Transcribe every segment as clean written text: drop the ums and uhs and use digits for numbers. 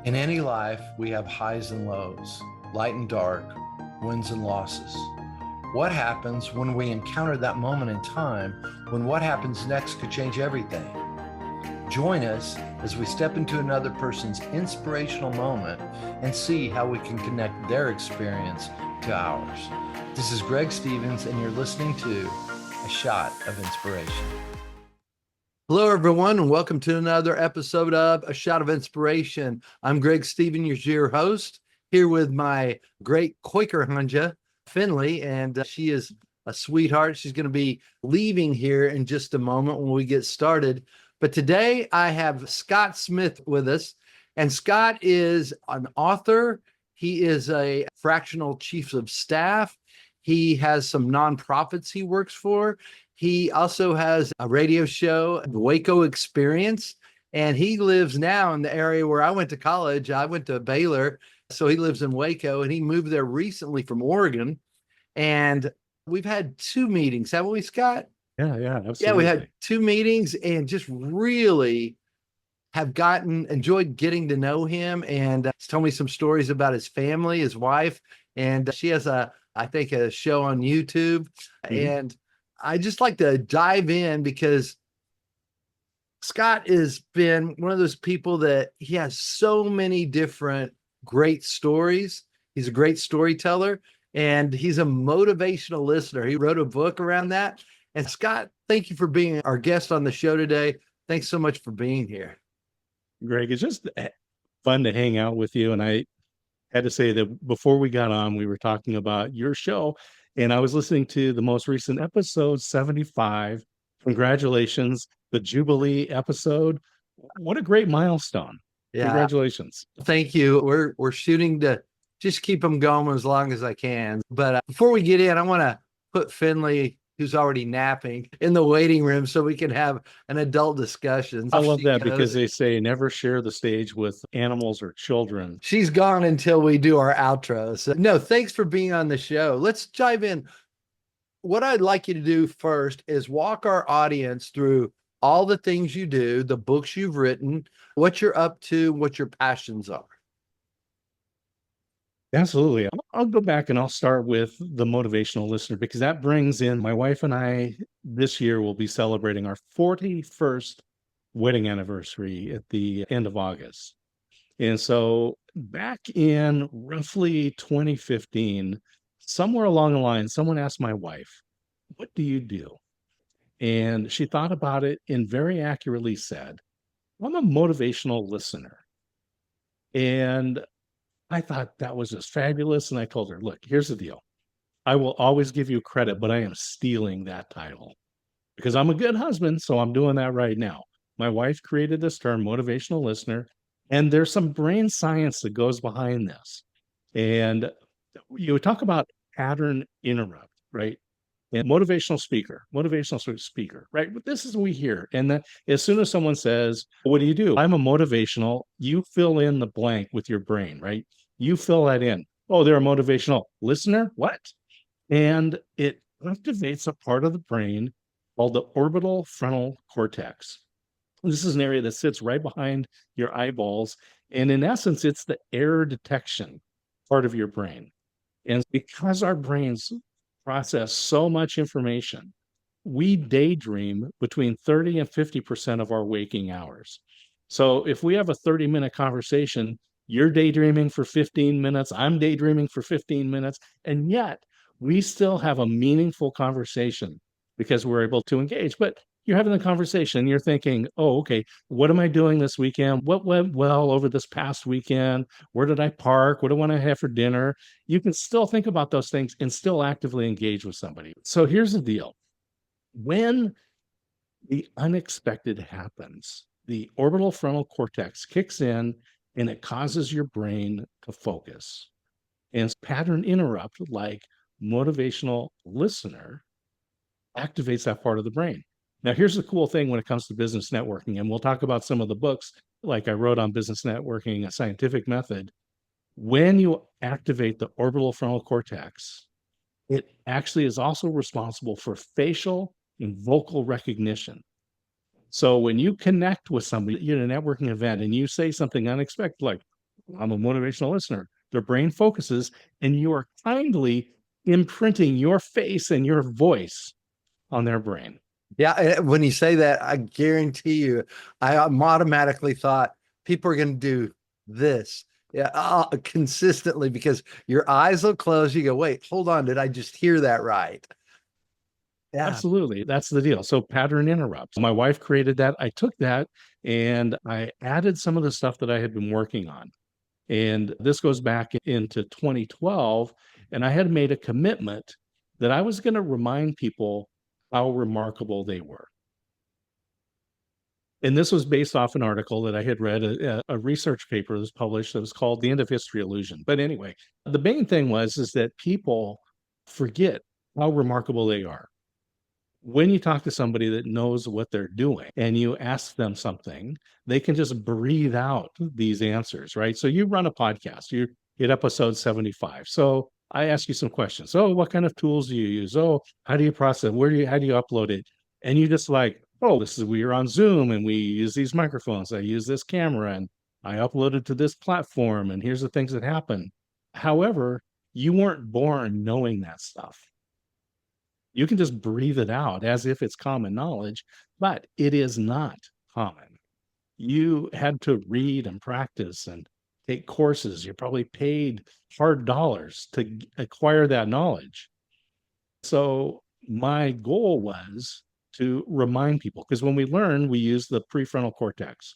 In any life, we have highs and lows, light and dark, wins and losses. What happens when we encounter that moment in time when what happens next could change everything? Join us as we step into another person's inspirational moment and see how we can connect their experience to ours. This is Greg Stevens, and you're listening to A Shot of Inspiration. Hello, everyone, and welcome to another episode of A Shot of Inspiration. I'm Greg Stevens, your host, here with my great Quaker Hunja, Finley, and she is a sweetheart. She's going to be leaving here in just a moment when we get started. But today I have Scott Smith with us, and Scott is an author. He is a Fractional Chief of Staff. He has some nonprofits he works for. He also has a radio show, the WACO Experience, and he lives now in the area where I went to college. I went to Baylor, so he lives in Waco, and he moved there recently from Oregon. And we've had two meetings, haven't we, Scott? Yeah, absolutely. Yeah, we had two meetings and just really have enjoyed getting to know him, and he's told me some stories about his family, his wife, and she has I think a show on YouTube. And I just like to dive in because Scott has been one of those people that he has so many different great stories. He's a great storyteller, and he's a motivational listener. He wrote a book around that. And Scott, thank you for being our guest on the show today. Thanks so much for being here. Greg, it's just fun to hang out with you. And I had to say that before we got on, we were talking about your show, and I was listening to the most recent episode, 75. Congratulations, the Jubilee episode. What a great milestone. Yeah. Congratulations. Thank you. We're shooting to just keep them going as long as I can. But before we get in, I want to put Finley, who's already napping, in the waiting room so we can have an adult discussion. I love that because they say never share the stage with animals or children. She's gone until we do our outro. So no, thanks for being on the show. Let's dive in. What I'd like you to do first is walk our audience through all the things you do, the books you've written, what you're up to, what your passions are. Absolutely. I'll go back and I'll start with the Motivational Listener, because that brings in my wife and I. This year will be celebrating our 41st wedding anniversary at the end of August. And so back in roughly 2015, somewhere along the line, someone asked my wife, "What do you do?" And she thought about it and very accurately said, "I'm a motivational listener." And I thought that was just fabulous. And I told her, "Look, here's the deal. I will always give you credit, but I am stealing that title because I'm a good husband. So I'm doing that right now." My wife created this term, motivational listener, and there's some brain science that goes behind this. And you talk about pattern interrupt, right? And motivational speaker, right? But this is what we hear. And then as soon as someone says, "What do you do?" "I'm a motivational," you fill in the blank with your brain, right? You fill that in. "Oh, they're a motivational listener." What? And it activates a part of the brain called the orbital frontal cortex. This is an area that sits right behind your eyeballs. And in essence, it's the error detection part of your brain. And because our brains process so much information, we daydream between 30 and 50% of our waking hours. So if we have a 30-minute conversation, you're daydreaming for 15 minutes, I'm daydreaming for 15 minutes, and yet we still have a meaningful conversation because we're able to engage. But you're having the conversation, you're thinking, "Oh, okay, what am I doing this weekend? What went well over this past weekend? Where did I park? What do I want to have for dinner?" You can still think about those things and still actively engage with somebody. So here's the deal. When the unexpected happens, the orbital frontal cortex kicks in and it causes your brain to focus. And pattern interrupt, like motivational listener, activates that part of the brain. Now, here's the cool thing when it comes to business networking, and we'll talk about some of the books like I wrote on business networking, a scientific method. When you activate the orbital frontal cortex, it actually is also responsible for facial and vocal recognition. So when you connect with somebody at a networking event and you say something unexpected, like, I'm a motivational listener. Their brain focuses, and you are kindly imprinting your face and your voice on their brain. Yeah, when you say that, I guarantee you, I automatically thought people are going to do this, yeah, consistently, because your eyes will close. You go, wait, hold on, did I just hear that right? Yeah, Absolutely. That's the deal. So pattern interrupts. My wife created that. I took that and I added some of the stuff that I had been working on. And this goes back into 2012. And I had made a commitment that I was going to remind people how remarkable they were. And this was based off an article that I had read, a research paper that was published that was called The End of History Illusion. But anyway, the main thing is that people forget how remarkable they are. When you talk to somebody that knows what they're doing and you ask them something, they can just breathe out these answers, right? So you run a podcast, you're at episode 75. So I ask you some questions. Oh, what kind of tools do you use? Oh, how do you process? How do you upload it? And you just like, oh, we are on Zoom and we use these microphones. I use this camera and I uploaded to this platform. And here's the things that happen. However, you weren't born knowing that stuff. You can just breathe it out as if it's common knowledge, but it is not common. You had to read and practice and take courses. You probably paid hard dollars to acquire that knowledge. So my goal was to remind people, because when we learn, we use the prefrontal cortex,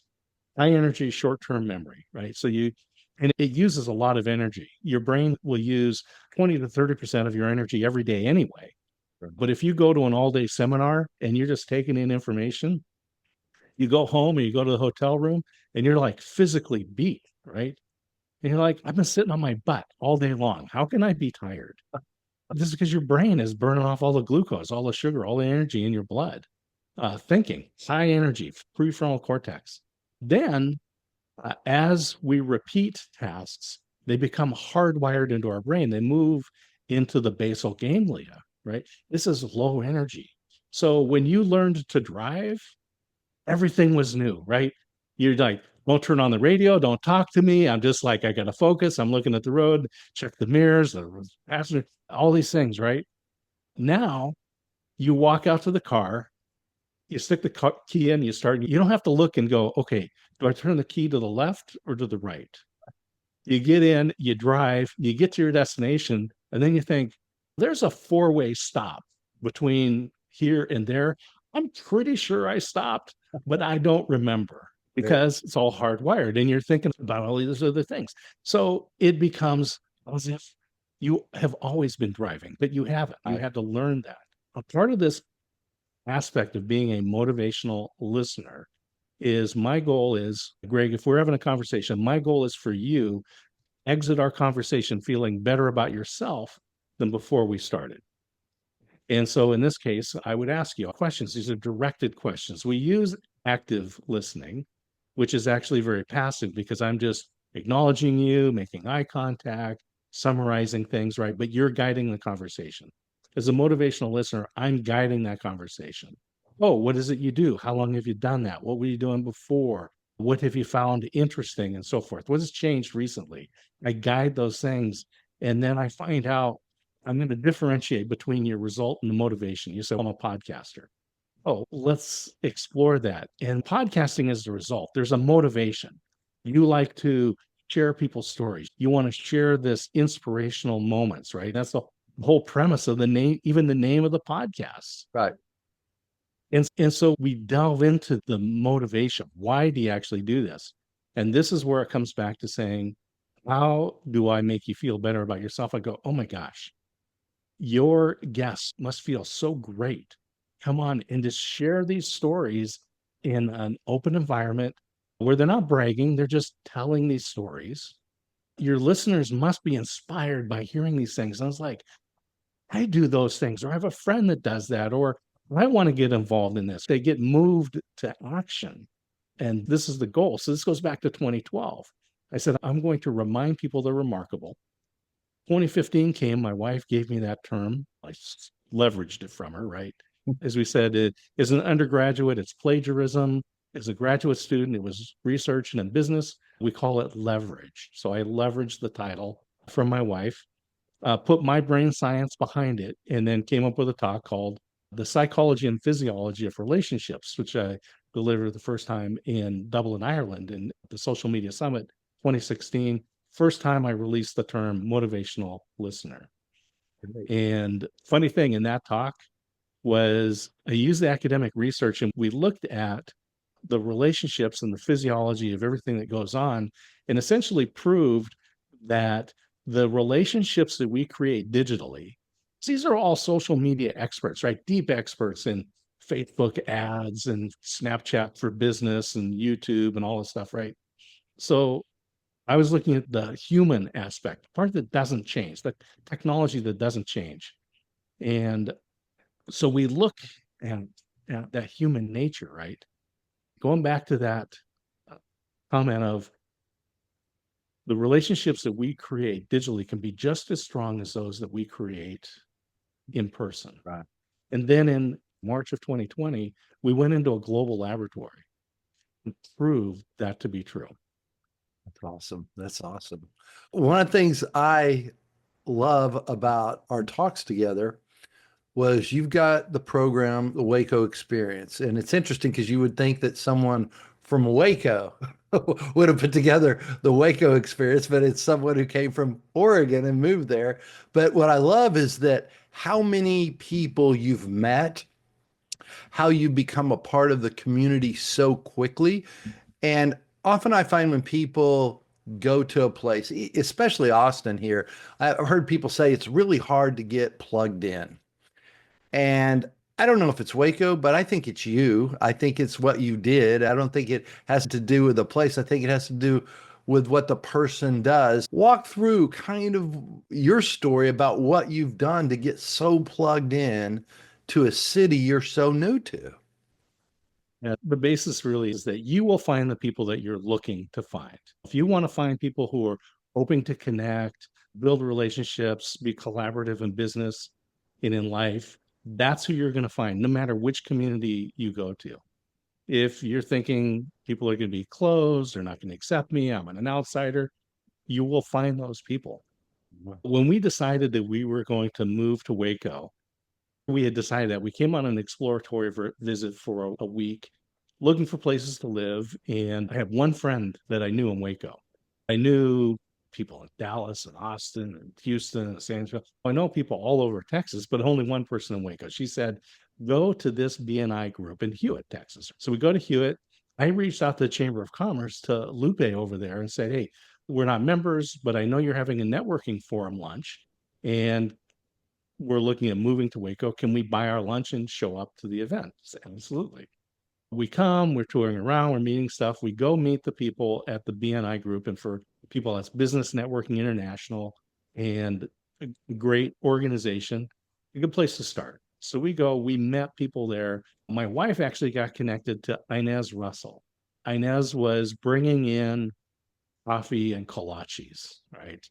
high energy, short-term memory, right? And it uses a lot of energy. Your brain will use 20 to 30% of your energy every day anyway. But if you go to an all-day seminar and you're just taking in information, you go home or you go to the hotel room and you're like physically beat, right? And you're like, I've been sitting on my butt all day long. How can I be tired? This is because your brain is burning off all the glucose, all the sugar, all the energy in your blood. Thinking, high energy, prefrontal cortex. Then, as we repeat tasks, they become hardwired into our brain. They move into the basal ganglia, right? This is low energy. So when you learned to drive, everything was new, right? You're like, don't turn on the radio, don't talk to me. I'm just like, I got to focus. I'm looking at the road, check the mirrors, the passenger, all these things, right? Now you walk out to the car, you stick the key in, you start, you don't have to look and go, okay, do I turn the key to the left or to the right? You get in, you drive, you get to your destination, and then you think, there's a four-way stop between here and there. I'm pretty sure I stopped, but I don't remember because it's all hardwired and you're thinking about all these other things. So it becomes as if you have always been driving, but you haven't. You had to learn that. A part of this aspect of being a motivational listener is my goal is, Greg, if we're having a conversation, my goal is for you exit our conversation feeling better about yourself than before we started. And so in this case, I would ask you questions. These are directed questions. We use active listening, which is actually very passive because I'm just acknowledging you, making eye contact, summarizing things, right? But you're guiding the conversation. As a motivational listener, I'm guiding that conversation. Oh, what is it you do? How long have you done that? What were you doing before? What have you found interesting and so forth? What has changed recently? I guide those things. And then I find out I'm going to differentiate between your result and the motivation. You say, well, I'm a podcaster. Oh, let's explore that. And podcasting is the result. There's a motivation. You like to share people's stories. You want to share this inspirational moments, right? That's the whole premise of the name, even the name of the podcast. right. And so we delve into the motivation. Why do you actually do this? And this is where it comes back to saying, how do I make you feel better about yourself? I go, oh my gosh, your guests must feel so great. Come on and just share these stories in an open environment where they're not bragging, they're just telling these stories. Your listeners must be inspired by hearing these things. And I was like, I do those things, or I have a friend that does that, or I want to get involved in this. They get moved to action. And this is the goal. So this goes back to 2012. I said, I'm going to remind people they're remarkable. 2015 came, my wife gave me that term. I leveraged it from her, right? As we said, it is an undergraduate, it's plagiarism. as a graduate student, it was research and in business. We call it leverage. So I leveraged the title from my wife, put my brain science behind it, and then came up with a talk called The Psychology and Physiology of Relationships, which I delivered the first time in Dublin, Ireland, in the Social Media Summit 2016. First time I released the term motivational listener. And funny thing in that talk was I used the academic research and we looked at the relationships and the physiology of everything that goes on and essentially proved that the relationships that we create digitally, these are all social media experts, right? Deep experts in Facebook ads and Snapchat for business and YouTube and all this stuff, right? So I was looking at the human aspect, the part that doesn't change, the technology that doesn't change. And so we look at, at that human nature, right? Going back to that comment of the relationships that we create digitally can be just as strong as those that we create in person. Right. And then in March of 2020, we went into a global laboratory and proved that to be true. That's awesome. That's awesome. One of the things I love about our talks together was you've got the program, the WACO Experience. And it's interesting because you would think that someone from WACO would have put together the WACO Experience, but it's someone who came from Oregon and moved there. But what I love is that how many people you've met, how you become a part of the community so quickly. And often I find when people go to a place, especially Austin here, I've heard people say it's really hard to get plugged in. And I don't know if it's Waco, but I think it's you. I think it's what you did. I don't think it has to do with the place. I think it has to do with what the person does. Walk through kind of your story about what you've done to get so plugged in to a city you're so new to. Yeah, the basis really is that you will find the people that you're looking to find. If you want to find people who are hoping to connect, build relationships, be collaborative in business and in life, that's who you're going to find, no matter which community you go to. If you're thinking people are going to be closed, they're not going to accept me, I'm an outsider, you will find those people. When we decided that we were going to move to Waco, we had decided that we came on an exploratory visit for a week, looking for places to live. And I have one friend that I knew in Waco. I knew people in Dallas and Austin and Houston and San Antonio. I know people all over Texas, but only one person in Waco. She said, go to this BNI group in Hewitt, Texas. So we go to Hewitt. I reached out to the Chamber of Commerce, to Lupe over there, and said, hey, we're not members, but I know you're having a networking forum lunch. And we're looking at moving to Waco. Can we buy our lunch and show up to the event? Said, absolutely. We come, we're touring around, we're meeting stuff. We go meet the people at the BNI group. And for people, that's Business Networking International, and a great organization, a good place to start. So we go, we met people there. My wife actually got connected to Inez Russell. Inez was bringing in coffee and kolaches, right?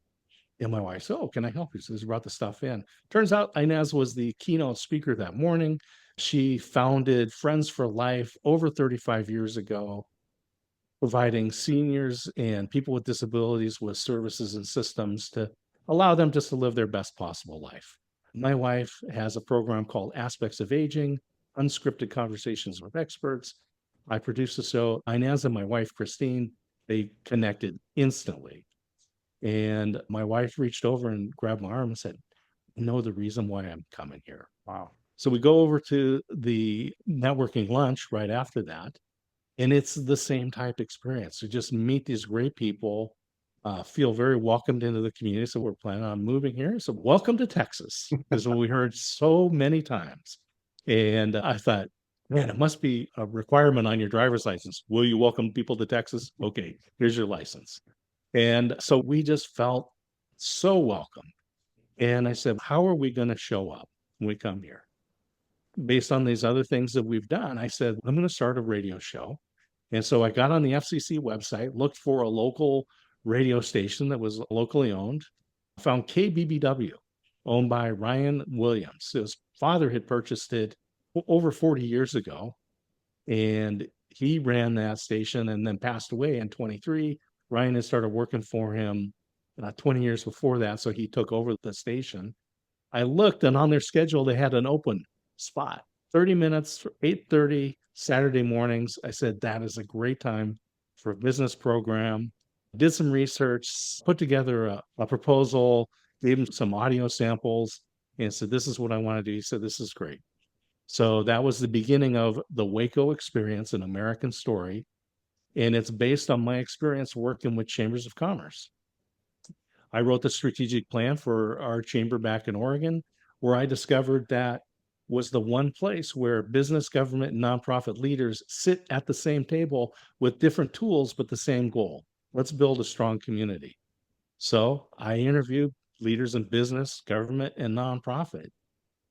And my wife said, oh, can I help you? So she brought the stuff in. Turns out Inez was the keynote speaker that morning. She founded Friends for Life over 35 years ago, providing seniors and people with disabilities with services and systems to allow them just to live their best possible life. My wife has a program called Aspects of Aging, Unscripted Conversations with Experts. I produced the show. Inez and my wife, Christine, they connected instantly. And my wife reached over and grabbed my arm and said, know the reason why I'm coming here. Wow. So we go over to the networking lunch right after that. And it's the same type experience. You just meet these great people, feel very welcomed into the community. So we're planning on moving here. So welcome to Texas, is what we heard so many times. And I thought, man, it must be a requirement on your driver's license. Will you welcome people to Texas? Okay, here's your license. And so we just felt so welcome. And I said, how are we going to show up when we come here? Based on these other things that we've done, I said, I'm going to start a radio show. And so I got on the FCC website, looked for a local radio station that was locally owned, found KBBW, owned by Ryan Williams. His father had purchased it over 40 years ago. And he ran that station and then passed away in 23. Ryan had started working for him 20 years before that, so he took over the station. I looked, and on their schedule, they had an open spot, 30 minutes, 8:30 Saturday mornings. I said, that is a great time for a business program. Did some research, put together a proposal, gave him some audio samples, and said, this is what I want to do. He said, this is great. So that was the beginning of the WACO Experience, an American story. And it's based on my experience working with chambers of commerce. I wrote the strategic plan for our chamber back in Oregon, where I discovered that was the one place where business, government, and nonprofit leaders sit at the same table with different tools, but the same goal. Let's build a strong community. So I interviewed leaders in business, government, and nonprofit.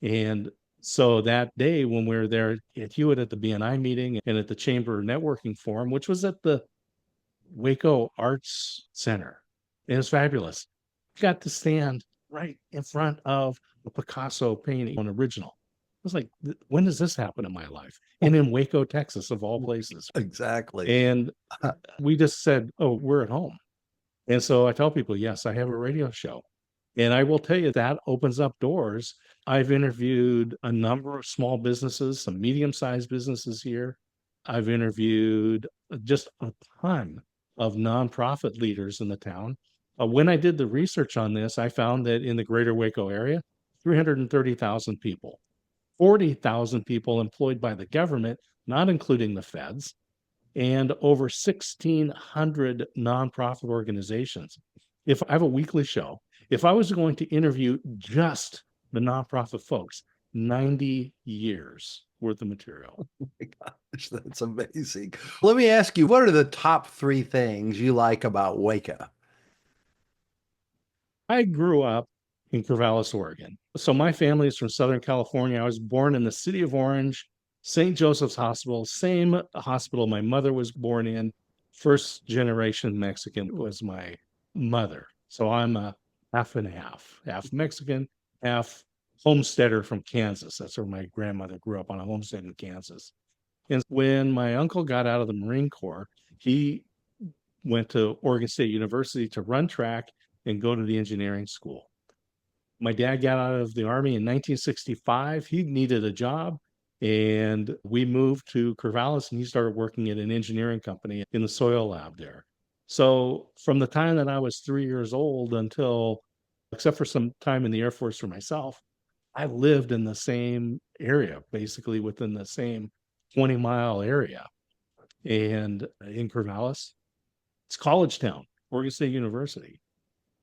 And so that day when we were there at Hewitt at the BNI meeting and at the Chamber Networking Forum, which was at the WACO Arts Center, it was fabulous. Got to stand right in front of a Picasso painting, an original. I was like, when does this happen in my life? And in Waco, Texas, of all places. Exactly. And we just said, oh, we're at home. And so I tell people, yes, I have a radio show. And I will tell you that opens up doors. I've interviewed a number of small businesses, some medium-sized businesses here. I've interviewed just a ton of nonprofit leaders in the town. When I did the research on this, I found that in the greater Waco area, 330,000 people, 40,000 people employed by the government, not including the feds, and over 1,600 nonprofit organizations. If I have a weekly show, if I was going to interview just the nonprofit folks, 90 years worth of material. Oh my gosh, that's amazing. Let me ask you, what are the top 3 things you like about Waco? I grew up in Corvallis, Oregon. So my family is from Southern California. I was born in the city of Orange, St. Joseph's Hospital, same hospital my mother was born in. First generation Mexican was my mother. So I'm a half and half Mexican, half homesteader from Kansas. That's where my grandmother grew up, on a homestead in Kansas. And when my uncle got out of the Marine Corps, he went to Oregon State University to run track and go to the engineering school. My dad got out of the Army in 1965. He needed a job, and we moved to Corvallis, and he started working at an engineering company in the soil lab there. So from the time that I was 3 years old until, except for some time in the Air Force for myself, I lived in the same area, basically within the same 20-mile area. And in Corvallis, it's college town, Oregon State University.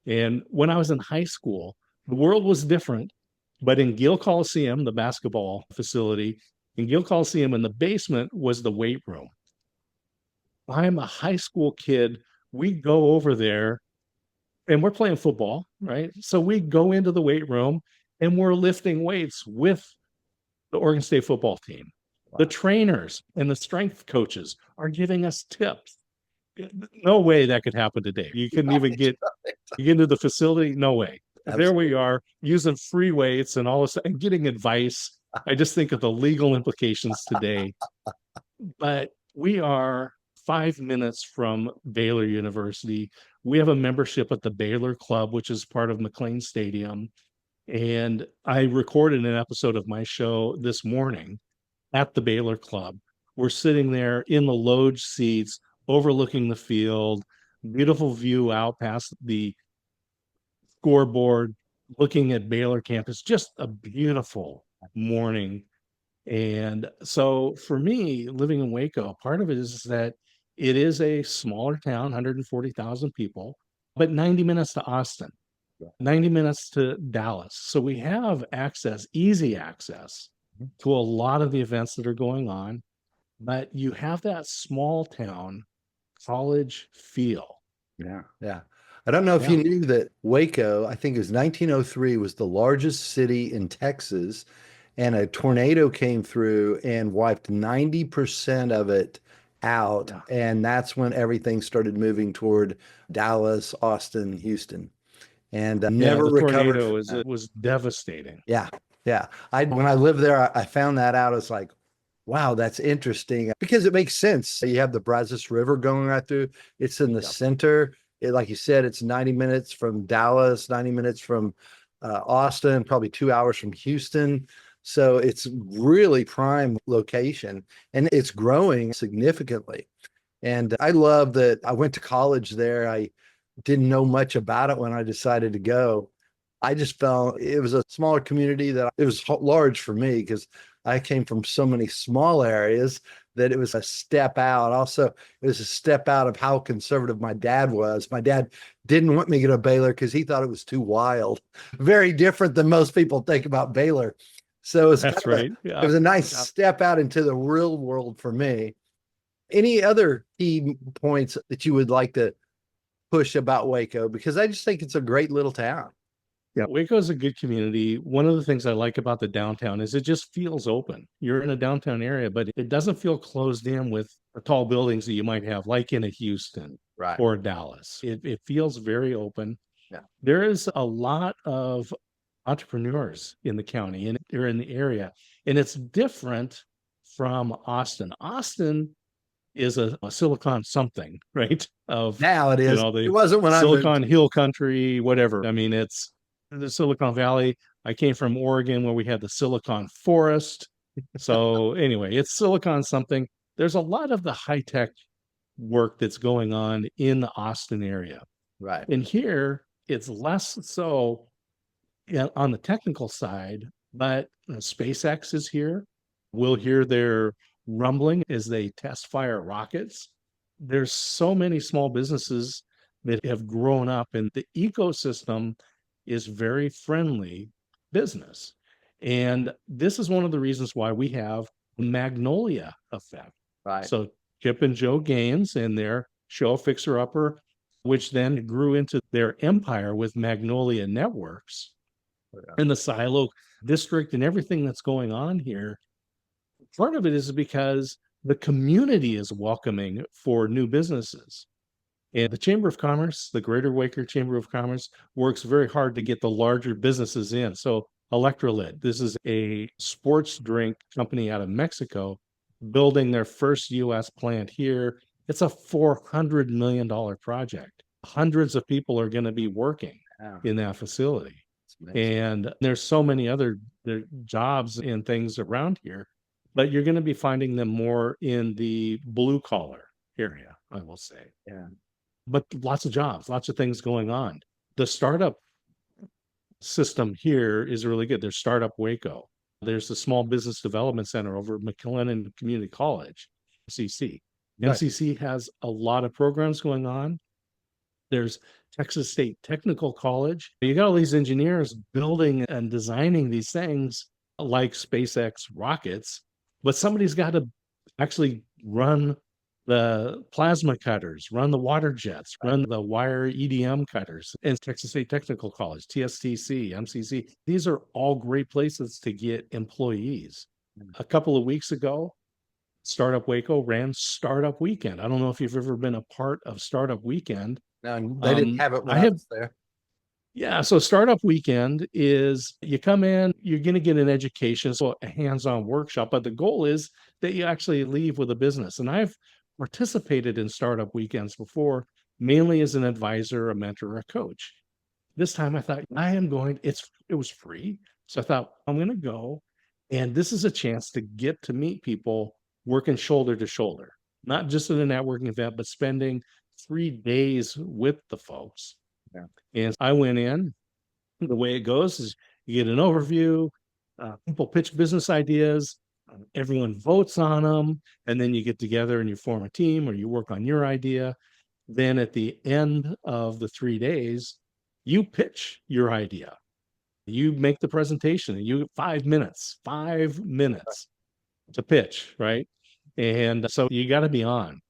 And when I was in high school, the world was different, but in Gill Coliseum, the basketball facility, in Gill Coliseum, in the basement was the weight room. I'm a high school kid. We go over there and we're playing football, right? So we go into the weight room and we're lifting weights with the Oregon State football team. Wow. The trainers and the strength coaches are giving us tips. No way that could happen today. You couldn't even get into the facility. No way. Absolutely. There we are using free weights and all this and getting advice. I just think of the legal implications today. But we are 5 minutes from Baylor University. We have a membership at the Baylor Club, which is part of McLean Stadium. And I recorded an episode of my show this morning at the Baylor Club. We're sitting there in the loge seats, overlooking the field, beautiful view out past the scoreboard, looking at Baylor campus, just a beautiful morning. And so for me, living in Waco, part of it is that it is a smaller town, 140,000 people, but 90 minutes to Austin, 90 minutes to Dallas. So we have access, easy access to a lot of the events that are going on, but you have that small town college feel. Yeah. Yeah. I don't know if you knew that Waco, I think it was 1903, was the largest city in Texas, and a tornado came through and wiped 90% of it out. Yeah. And that's when everything started moving toward Dallas, Austin, Houston, and never recovered. It was devastating. Yeah. Yeah. When I lived there, I found that out. It's like, Wow, that's interesting because it makes sense. You have the Brazos River going right through. It's in the Yep. center. Like you said, it's 90 minutes from Dallas, 90 minutes from Austin, probably 2 hours from Houston. So it's really prime location and it's growing significantly. And I love that I went to college there. I didn't know much about it when I decided to go. I just felt it was a smaller community that it was large for me because I came from so many small areas that it was a step out. Also, it was a step out of how conservative my dad was. My dad didn't want me to go to Baylor because he thought it was too wild. Very different than most people think about Baylor. So it was kind That's of right. it Yeah. was a nice step out into the real world for me. Any other key points that you would like to push about Waco? Because I just think it's a great little town. Yeah, Waco is a good community. One of the things I like about the downtown is it just feels open. You're in a downtown area, but it doesn't feel closed in with the tall buildings that you might have, like in a Houston Right. or Dallas. It feels very open. Yeah. There is a lot of entrepreneurs in the county and they're in the area, and it's different from Austin. Austin is a Silicon something, right? Of, Now it is. It the wasn't when I moved. Silicon Hill country, whatever. I mean, it's the Silicon Valley. I came from Oregon where we had the Silicon Forest. So anyway, it's Silicon something. There's a lot of the high tech work that's going on in the Austin area. Right. And here it's less so on the technical side, but SpaceX is here. We'll hear their rumbling as they test fire rockets. There's so many small businesses that have grown up, and the ecosystem is very friendly business. And this is one of the reasons why we have the Magnolia effect. Right. So Chip and Joe Gaines and their show Fixer Upper, which then grew into their empire with Magnolia Networks and the Silo district and everything that's going on here. Part of it is because the community is welcoming for new businesses. And the Chamber of Commerce, the Greater Waco Chamber of Commerce, works very hard to get the larger businesses in. So Electrolit, this is a sports drink company out of Mexico, building their first US plant here. It's a $400 million project. Hundreds of people are going to be working in that facility. And there's so many other jobs and things around here, but you're going to be finding them more in the blue collar area, I will say. Yeah. But lots of jobs, lots of things going on. The startup system here is really good. There's Startup Waco. There's the Small Business Development Center over at McLennan Community College, MCC. Right. MCC has a lot of programs going on. There's Texas State Technical College. You got all these engineers building and designing these things like SpaceX rockets, but somebody's got to actually run the plasma cutters, run the water jets, run the wire EDM cutters. And Texas State Technical College, TSTC, MCC, these are all great places to get employees. A couple of weeks ago, Startup Waco ran Startup Weekend. I don't know if you've ever been a part of Startup Weekend. No, they didn't have it when I was there. Yeah, so Startup Weekend is you come in, you're going to get an education, so a hands-on workshop, but the goal is that you actually leave with a business. And I've participated in Startup Weekends before, mainly as an advisor, a mentor, a coach. This time I thought it was free. So I thought I'm going to go, and this is a chance to get to meet people working shoulder to shoulder, not just at a networking event, but spending 3 days with the folks. Yeah. And I went in. The way it goes is you get an overview, people pitch business ideas, everyone votes on them, and then you get together and you form a team or you work on your idea. Then at the end of the 3 days, you pitch your idea. You make the presentation and you get 5 minutes to pitch, right? And so you got to be on.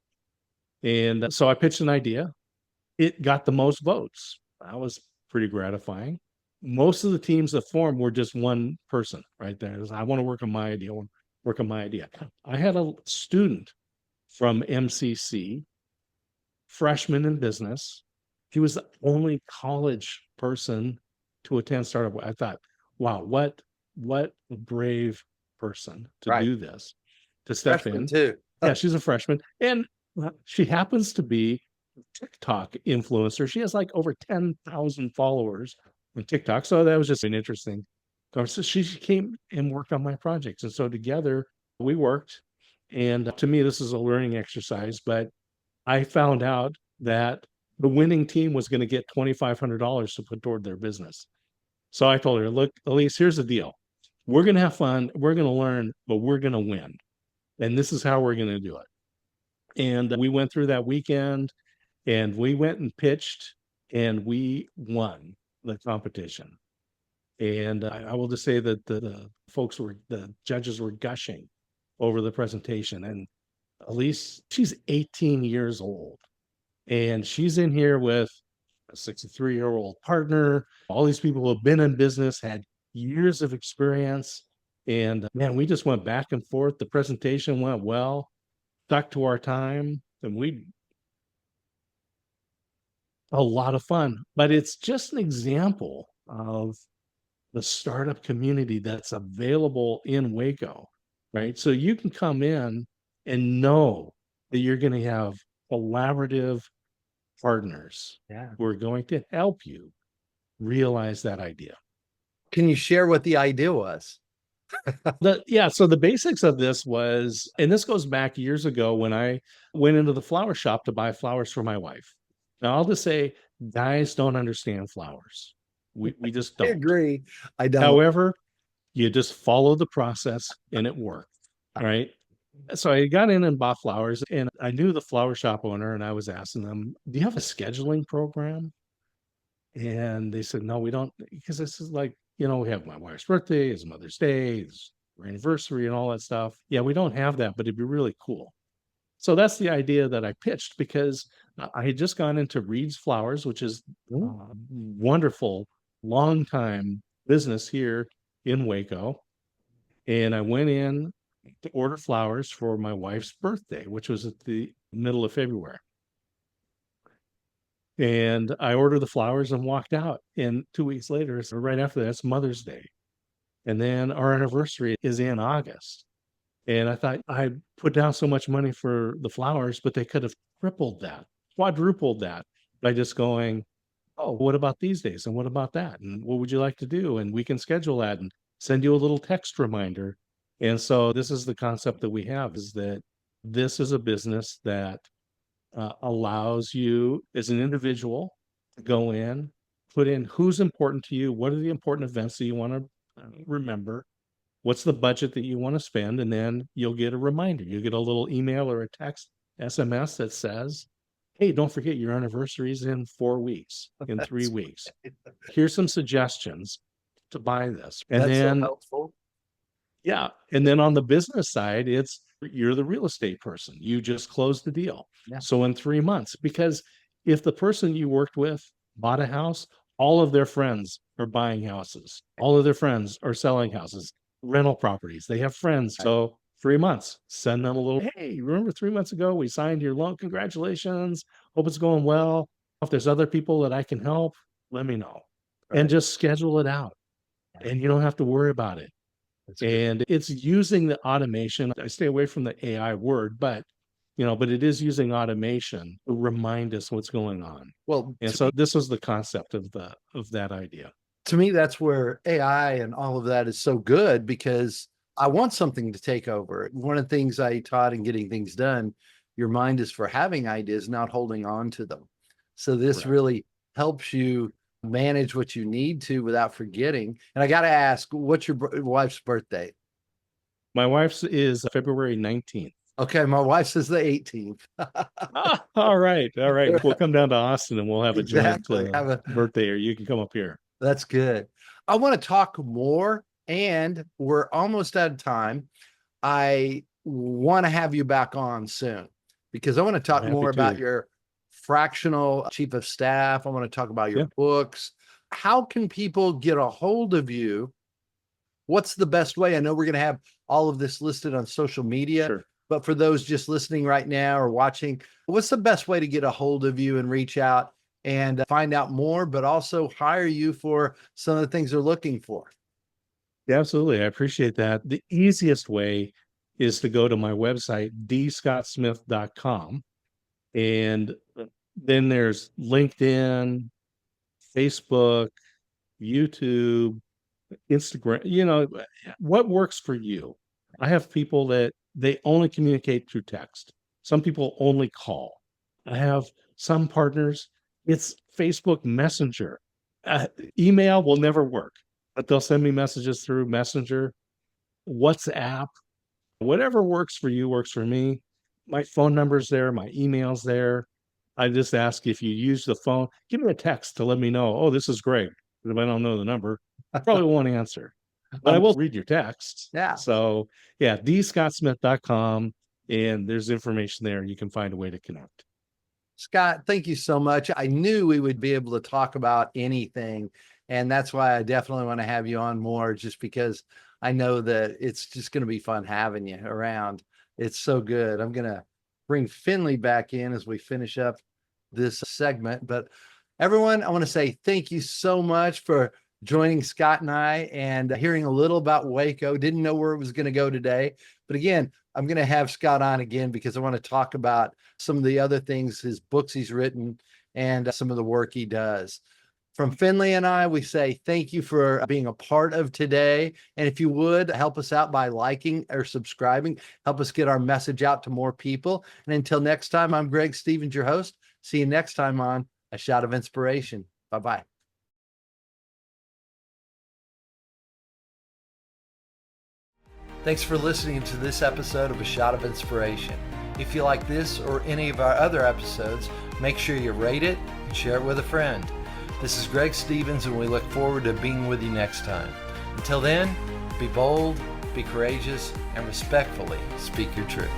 And so I pitched an idea. It got the most votes. That was pretty gratifying. Most of the teams that formed were just one person right there. I want to work on my idea. I want to work on my idea. I had a student from MCC, freshman in business. He was the only college person to attend Startup. I thought, wow, what a brave person to do this. to step Freshman in. too. Yeah, she's a freshman. And she happens to be a TikTok influencer. She has like over 10,000 followers on TikTok. So that was just an interesting conversation. She came and worked on my projects. And so together we worked. And to me, this is a learning exercise, but I found out that the winning team was going to get $2,500 to put toward their business. So I told her, look, Elise, here's the deal. We're going to have fun. We're going to learn, but we're going to win. And this is how we're going to do it. And we went through that weekend and we went and pitched and we won the competition. And I will just say that the judges were gushing over the presentation. And Elise, she's 18 years old and she's in here with a 63-year-old partner. All these people who have been in business, had years of experience. And man, we just went back and forth. The presentation went well, stuck to our time, and we a lot of fun. But it's just an example of the startup community that's available in Waco, right? So you can come in and know that you're going to have collaborative partners who are going to help you realize that idea. Can you share what the idea was? So the basics of this was, and this goes back years ago when I went into the flower shop to buy flowers for my wife. Now I'll just say, guys don't understand flowers. We just I don't. agree. I don't. However, you just follow the process and it worked, right? So I got in and bought flowers, and I knew the flower shop owner, and I was asking them, do you have a scheduling program? And they said, no, we don't, because this is like, we have my wife's birthday, it's Mother's Day, it's our anniversary and all that stuff. Yeah, we don't have that, but it'd be really cool. So that's the idea that I pitched, because I had just gone into Reed's Flowers, which is wonderful, long time business here in Waco. And I went in to order flowers for my wife's birthday, which was at the middle of February. And I ordered the flowers and walked out. And 2 weeks later, so right after that, it's Mother's Day. And then our anniversary is in August. And I thought I put down so much money for the flowers, but they could have tripled that, quadrupled that by just going, oh, what about these days? And what about that? And what would you like to do? And we can schedule that and send you a little text reminder. And so this is the concept that we have, is that this is a business that allows you as an individual to go in, put in who's important to you, what are the important events that you want to remember, what's the budget that you want to spend, and then you'll get a reminder. You'll get a little email or a text SMS that says, hey, don't forget your anniversary is in 4 weeks, in 3 weeks. Here's some suggestions to buy this. And That's then so helpful. Yeah. And then on the business side, you're the real estate person. You just closed the deal. Yeah. So in 3 months, because if the person you worked with bought a house, all of their friends are buying houses. All of their friends are selling houses, rental properties. They have friends. So 3 months, send them a little, hey, remember 3 months ago, we signed your loan. Congratulations. Hope it's going well. If there's other people that I can help, let me know. And just schedule it out. And you don't have to worry about it. And it's using the automation. I stay away from the AI word, but it is using automation to remind us what's going on. Well, and so this was the concept of that idea. To me, that's where AI and all of that is so good, because I want something to take over. One of the things I taught in Getting Things Done, your mind is for having ideas, not holding on to them. So this really helps you manage what you need to without forgetting. And I got to ask, what's your wife's birthday? My wife's is February 19th. Okay, my wife's is the 18th. All right. We'll come down to Austin and we'll have a joint birthday, or you can come up here. That's good. I want to talk more, and we're almost out of time. I want to have you back on soon, because I want to talk more about your Fractional Chief of Staff. I want to talk about your books. How can people get a hold of you? What's the best way? I know we're going to have all of this listed on social media, but for those just listening right now or watching, what's the best way to get a hold of you and reach out and find out more, but also hire you for some of the things they're looking for? Yeah, absolutely. I appreciate that. The easiest way is to go to my website, dscottsmith.com. And then there's LinkedIn, Facebook, YouTube, Instagram, what works for you. I have people that they only communicate through text. Some people only call. I have some partners, it's Facebook Messenger. Email will never work, but they'll send me messages through Messenger, WhatsApp, whatever works for you works for me. My phone number's there, my email's there. I just ask if you use the phone, give me a text to let me know, oh, this is great. If I don't know the number, I probably won't answer, but I will read your text. Yeah. So yeah, dscottsmith.com, and there's information there. You can find a way to connect. Scott, thank you so much. I knew we would be able to talk about anything, and that's why I definitely want to have you on more, just because I know that it's just going to be fun having you around. It's so good. I'm going to bring Finley back in as we finish up this segment. But everyone, I want to say thank you so much for joining Scott and I and hearing a little about WACO. Didn't know where it was going to go today. But again, I'm going to have Scott on again because I want to talk about some of the other things, his books he's written, and some of the work he does. From Finley and I, we say thank you for being a part of today. And if you would, help us out by liking or subscribing, help us get our message out to more people. And until next time, I'm Greg Stevens, your host. See you next time on A Shot of Inspiration. Bye-bye. Thanks for listening to this episode of A Shot of Inspiration. If you like this or any of our other episodes, make sure you rate it and share it with a friend. This is Greg Stevens, and we look forward to being with you next time. Until then, be bold, be courageous, and respectfully speak your truth.